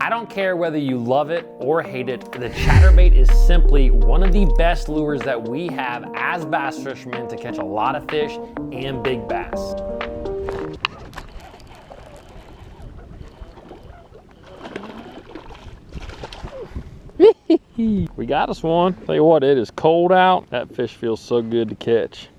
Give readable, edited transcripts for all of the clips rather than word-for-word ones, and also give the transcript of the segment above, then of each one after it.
I don't care whether you love it or hate it, the chatterbait is simply one of the best lures that we have as bass fishermen to catch a lot of fish and big bass. We got us one. Tell you what, it is cold out. That fish feels so good to catch.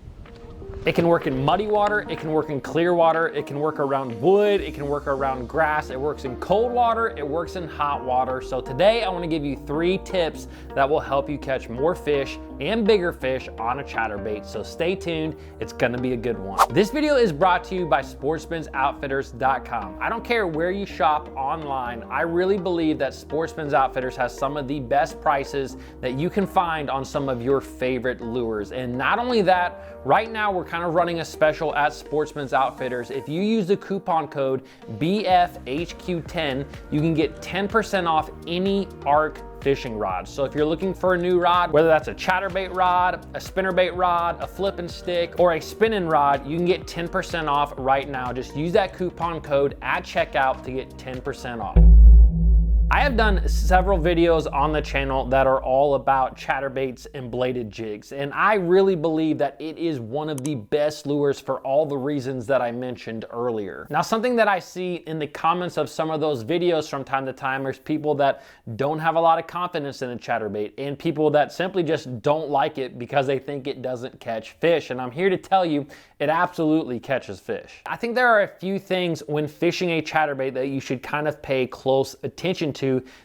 It can work in muddy water, it can work in clear water, it can work around wood, it can work around grass, it works in cold water, it works in hot water. So today I want to give you 3 tips that will help you catch more fish and bigger fish on a chatterbait. So stay tuned, it's gonna be a good one. This video is brought to you by sportsmansoutfitters.com. I don't care where you shop online, I really believe that Sportsman's Outfitters has some of the best prices that you can find on some of your favorite lures. And not only that, right now we're kind of running a special at Sportsman's Outfitters. If you use the coupon code BFHQ10, you can get 10% off any ARC fishing rod. So if you're looking for a new rod, whether that's a chatterbait rod, a spinnerbait rod, a flip and stick, or a spinning rod, you can get 10% off right now. Just use that coupon code at checkout to get 10% off. I have done several videos on the channel that are all about chatterbaits and bladed jigs, and I really believe that it is one of the best lures for all the reasons that I mentioned earlier. Now, something that I see in the comments of some of those videos from time to time is people that don't have a lot of confidence in a chatterbait and people that simply just don't like it because they think it doesn't catch fish, and I'm here to tell you it absolutely catches fish. I think there are a few things when fishing a chatterbait that you should kind of pay close attention to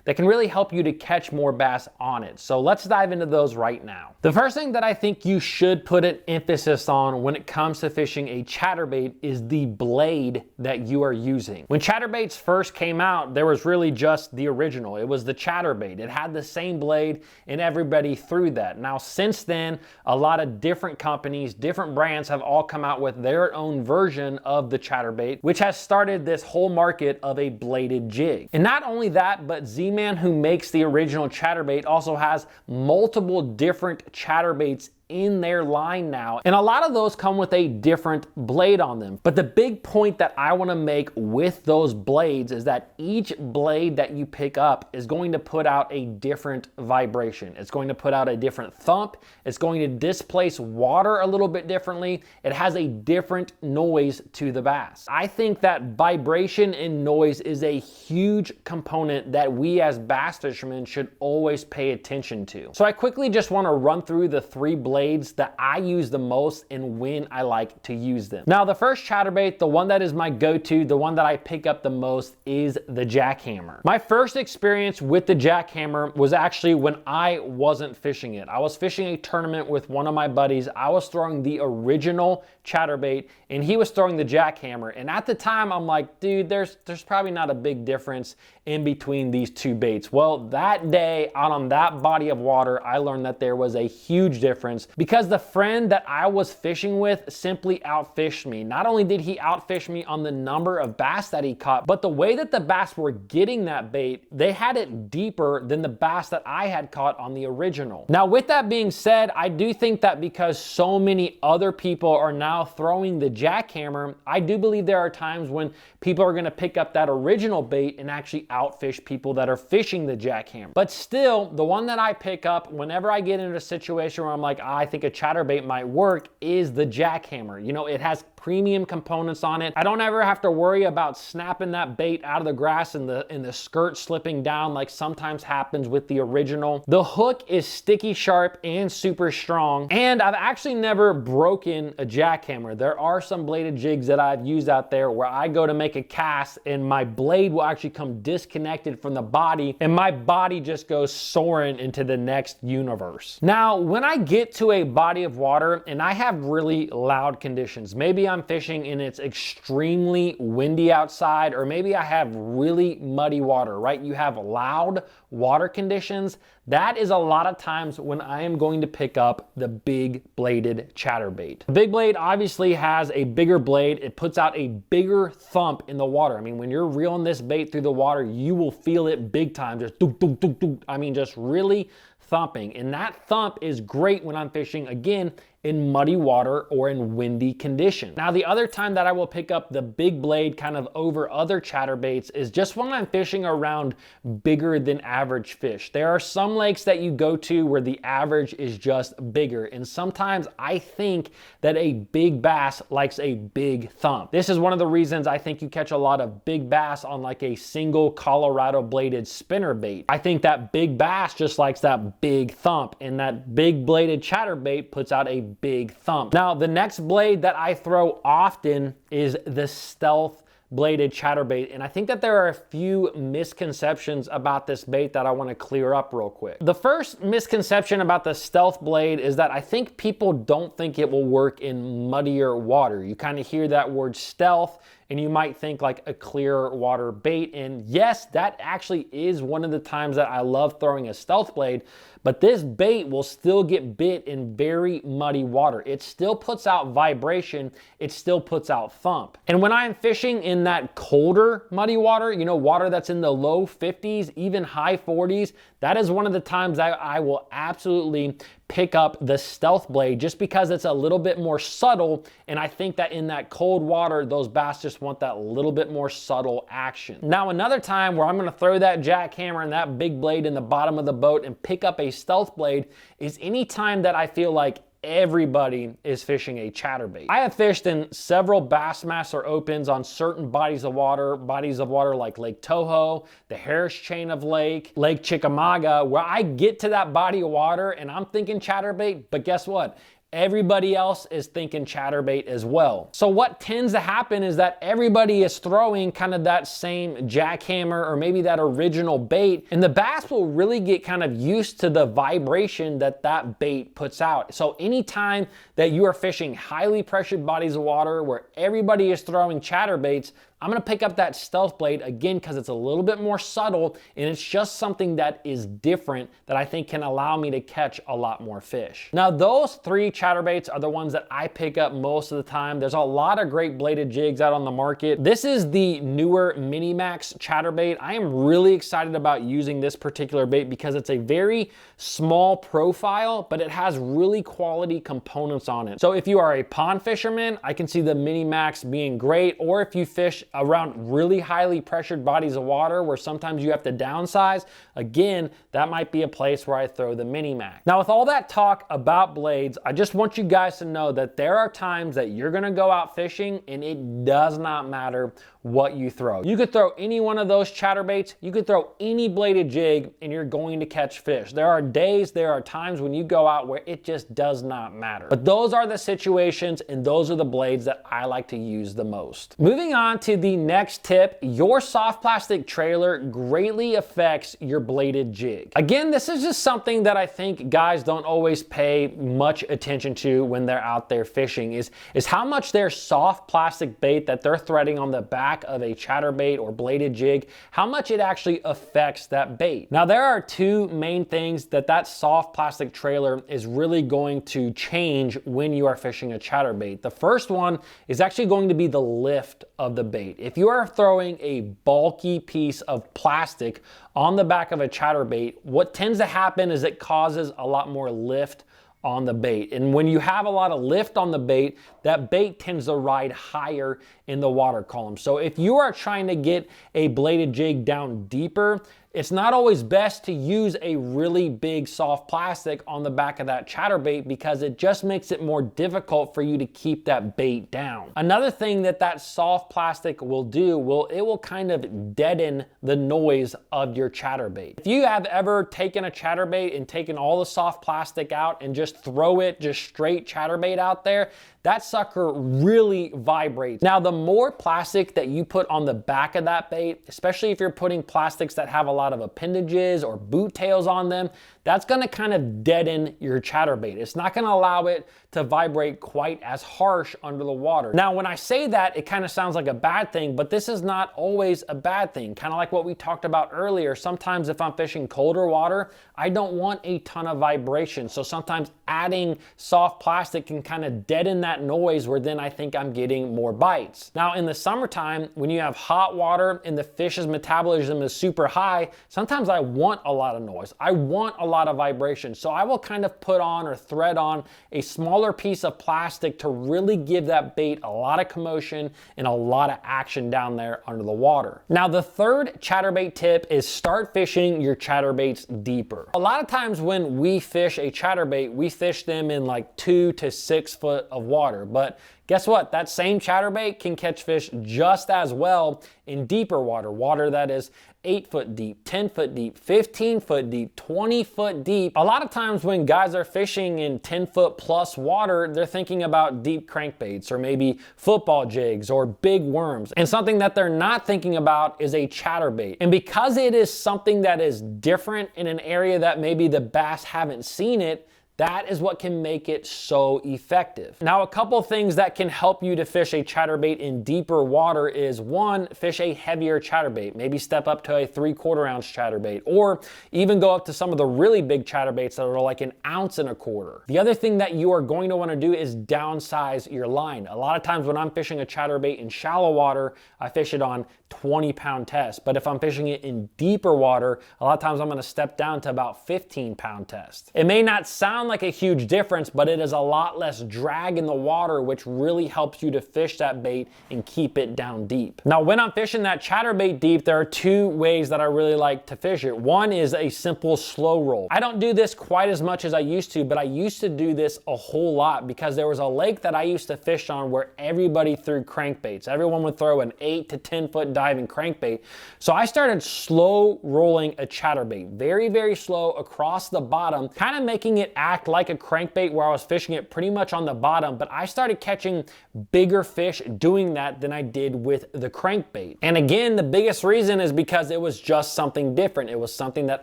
that can really help you to catch more bass on it. So let's dive into those right now. The first thing that I think you should put an emphasis on when it comes to fishing a chatterbait is the blade that you are using. When chatterbaits first came out, there was really just the original. It was the chatterbait. It had the same blade and everybody threw that. Now, since then, a lot of different companies, different brands have all come out with their own version of the chatterbait, which has started this whole market of a bladed jig. And not only that, but Z-Man, who makes the original chatterbait, also has multiple different chatterbaits in their line now, and a lot of those come with a different blade on them. But the big point that I want to make with those blades is that each blade that you pick up is going to put out a different vibration. It's going to put out a different thump. It's going to displace water a little bit differently. It has a different noise to the bass. I think that vibration and noise is a huge component that we as bass fishermen should always pay attention to. So I quickly just want to run through the 3 blades that I use the most and when I like to use them. Now, the first chatterbait, the one that is my go-to, the one that I pick up the most, is the jackhammer. My first experience with the jackhammer was actually when I wasn't fishing it. I was fishing a tournament with one of my buddies. I was throwing the original chatterbait and he was throwing the jackhammer. And at the time, I'm like, dude, there's probably not a big difference in between these 2 baits. Well, that day out on that body of water, I learned that there was a huge difference because the friend that I was fishing with simply outfished me. Not only did he outfish me on the number of bass that he caught, but the way that the bass were getting that bait, they had it deeper than the bass that I had caught on the original. Now, with that being said, I do think that because so many other people are now throwing the jackhammer, I do believe there are times when people are gonna pick up that original bait and actually outfish people that are fishing the jackhammer. But still, the one that I pick up whenever I get into a situation where I'm like, I think a chatterbait might work, is the jackhammer. You know, it has premium components on it. I don't ever have to worry about snapping that bait out of the grass and the skirt slipping down like sometimes happens with the original. The hook is sticky sharp and super strong, and I've actually never broken a jackhammer. There are some bladed jigs that I've used out there where I go to make a cast and my blade will actually come disconnected from the body and my body just goes soaring into the next universe. Now, when I get to a body of water and I have really loud conditions, maybe I'm fishing and it's extremely windy outside, or maybe I have really muddy water, right? You have loud water conditions. That is a lot of times when I am going to pick up the big bladed chatterbait. The big blade obviously has a bigger blade. It puts out a bigger thump in the water. I mean, when you're reeling this bait through the water, you will feel it big time. Just doo, doo, doo, doo. I mean, just really thumping. And that thump is great when I'm fishing, again, in muddy water or in windy conditions. Now, the other time that I will pick up the big blade kind of over other chatterbaits is just when I'm fishing around bigger than average fish. There are some lakes that you go to where the average is just bigger, and sometimes I think that a big bass likes a big thump. This is one of the reasons I think you catch a lot of big bass on like a single Colorado bladed spinner bait. I think that big bass just likes that big thump, and that big bladed chatterbait puts out a big thump. Now, the next blade that I throw often is the stealth bladed chatterbait, and I think that there are a few misconceptions about this bait that I want to clear up real quick. The first misconception about the stealth blade is that I think people don't think it will work in muddier water. You kind of hear that word stealth and you might think like a clear water bait, and yes, that actually is one of the times that I love throwing a stealth blade, but this bait will still get bit in very muddy water. It still puts out vibration, it still puts out thump. And when I'm fishing in that colder muddy water, you know, water that's in the low 50s, even high 40s, that is one of the times that I will absolutely pick up the stealth blade, just because it's a little bit more subtle, and I think that in that cold water, those bass just want that little bit more subtle action. Now, another time where I'm gonna throw that jackhammer and that big blade in the bottom of the boat and pick up a stealth blade is any time that I feel like everybody is fishing a chatterbait. I have fished in several Bassmaster Opens on certain bodies of water like Lake Toho, the Harris Chain of Lake Chickamauga, where I get to that body of water and I'm thinking chatterbait, but guess what? Everybody else is thinking chatterbait as well. So what tends to happen is that everybody is throwing kind of that same jackhammer or maybe that original bait, and the bass will really get kind of used to the vibration that that bait puts out. So anytime that you are fishing highly pressured bodies of water where everybody is throwing chatterbaits, I'm gonna pick up that stealth blade again because it's a little bit more subtle, and it's just something that is different that I think can allow me to catch a lot more fish. Now, those three chatterbaits are the ones that I pick up most of the time. There's a lot of great bladed jigs out on the market. This is the newer Minimax chatterbait. I am really excited about using this particular bait because it's a very small profile, but it has really quality components on it. So if you are a pond fisherman, I can see the Minimax being great, or if you fish around really highly pressured bodies of water where sometimes you have to downsize, again, that might be a place where I throw the Minimax. Now, with all that talk about blades, I just want you guys to know that there are times that you're gonna go out fishing and it does not matter what you throw. You could throw any one of those chatterbaits, you could throw any bladed jig, and you're going to catch fish. There are days, there are times when you go out where it just does not matter. But those are the situations and those are the blades that I like to use the most. Moving on to the next tip, your soft plastic trailer greatly affects your bladed jig. Again, this is just something that I think guys don't always pay much attention to when they're out there fishing, is how much their soft plastic bait that they're threading on the back of a chatterbait or bladed jig, how much it actually affects that bait. Now, there are two main things that soft plastic trailer is really going to change when you are fishing a chatterbait. The first one is actually going to be the lift of the bait. If you are throwing a bulky piece of plastic on the back of a chatterbait, what tends to happen is it causes a lot more lift on the bait. And when you have a lot of lift on the bait, that bait tends to ride higher in the water column. So if you are trying to get a bladed jig down deeper, it's not always best to use a really big soft plastic on the back of that chatterbait because it just makes it more difficult for you to keep that bait down. Another thing that soft plastic will do, it will kind of deaden the noise of your chatterbait. If you have ever taken a chatterbait and taken all the soft plastic out and just throw it just straight chatterbait out there, that sucker really vibrates. Now, the more plastic that you put on the back of that bait, especially if you're putting plastics that have a lot of appendages or boot tails on them, that's gonna kind of deaden your chatterbait. It's not gonna allow it to vibrate quite as harsh under the water. Now, when I say that, it kind of sounds like a bad thing, but this is not always a bad thing. Kind of like what we talked about earlier. Sometimes if I'm fishing colder water, I don't want a ton of vibration. So sometimes adding soft plastic can kind of deaden that noise where then I think I'm getting more bites. Now, in the summertime, when you have hot water and the fish's metabolism is super high, sometimes I want a lot of noise. I want a lot of vibration. So I will kind of put on or thread on a smaller piece of plastic to really give that bait a lot of commotion and a lot of action down there under the water. Now, the third chatterbait tip is start fishing your chatterbaits deeper. A lot of times when we fish a chatterbait, we fish them in like 2 to 6 foot of water, but guess what? That same chatterbait can catch fish just as well in deeper water, water that is 8 foot deep, 10 foot deep, 15 foot deep, 20 foot deep. A lot of times when guys are fishing in 10 foot plus water, they're thinking about deep crankbaits or maybe football jigs or big worms. And something that they're not thinking about is a chatterbait. And because it is something that is different in an area that maybe the bass haven't seen it, that is what can make it so effective. Now, a couple things that can help you to fish a chatterbait in deeper water is, one, fish a heavier chatterbait. Maybe step up to a 3/4 ounce chatterbait, or even go up to some of the really big chatterbaits that are like 1.25 ounces. The other thing that you are going to want to do is downsize your line. A lot of times when I'm fishing a chatterbait in shallow water, I fish it on 20-pound test. But if I'm fishing it in deeper water, a lot of times I'm going to step down to about 15-pound test. It may not sound like a huge difference, but it is a lot less drag in the water, which really helps you to fish that bait and keep it down deep. Now, when I'm fishing that chatterbait deep, there are 2 ways that I really like to fish it. One is a simple slow roll. I don't do this quite as much as I used to, but I used to do this a whole lot because there was a lake that I used to fish on where everybody threw crankbaits. Everyone would throw an 8 to 10 foot diving crankbait. So I started slow rolling a chatterbait, very, very slow across the bottom, kind of making it act like a crankbait where I was fishing it pretty much on the bottom, but I started catching bigger fish doing that than I did with the crankbait. And again, the biggest reason is because it was just something different. It was something that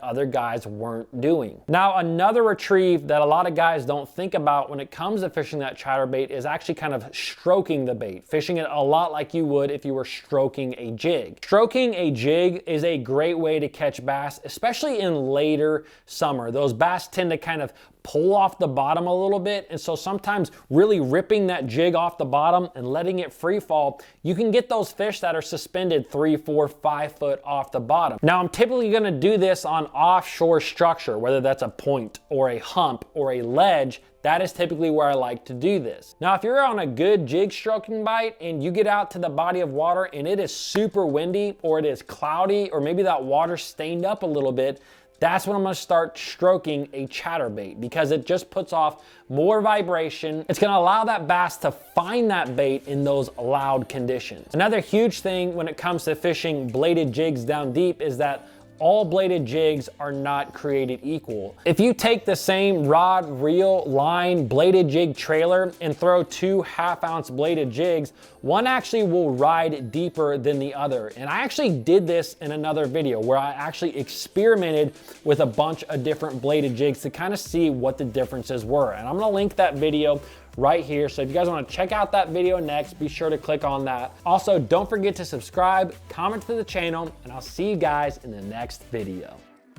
other guys weren't doing. Now, another retrieve that a lot of guys don't think about when it comes to fishing that chatterbait is actually kind of stroking the bait, fishing it a lot like you would if you were stroking a jig. Stroking a jig is a great way to catch bass, especially in later summer. Those bass tend to kind of pull off the bottom a little bit, and so sometimes really ripping that jig off the bottom and letting it free fall, you can get those fish that are suspended 3, 4, 5 foot off the bottom. Now, I'm typically going to do this on offshore structure, whether that's a point or a hump or a ledge. That is typically where I like to do this. Now, if you're on a good jig stroking bite and you get out to the body of water and it is super windy or it is cloudy or maybe that water stained up a little bit, that's when I'm gonna start stroking a chatterbait because it just puts off more vibration. It's gonna allow that bass to find that bait in those loud conditions. Another huge thing when it comes to fishing bladed jigs down deep is that all bladed jigs are not created equal. If you take the same rod, reel, line, bladed jig trailer and throw 2 half-ounce bladed jigs, one actually will ride deeper than the other. And I actually did this in another video where I actually experimented with a bunch of different bladed jigs to kind of see what the differences were. And I'm gonna link that video right here. So if you guys want to check out that video next, be sure to click on that. Also, don't forget to subscribe, comment to the channel, and I'll see you guys in the next video.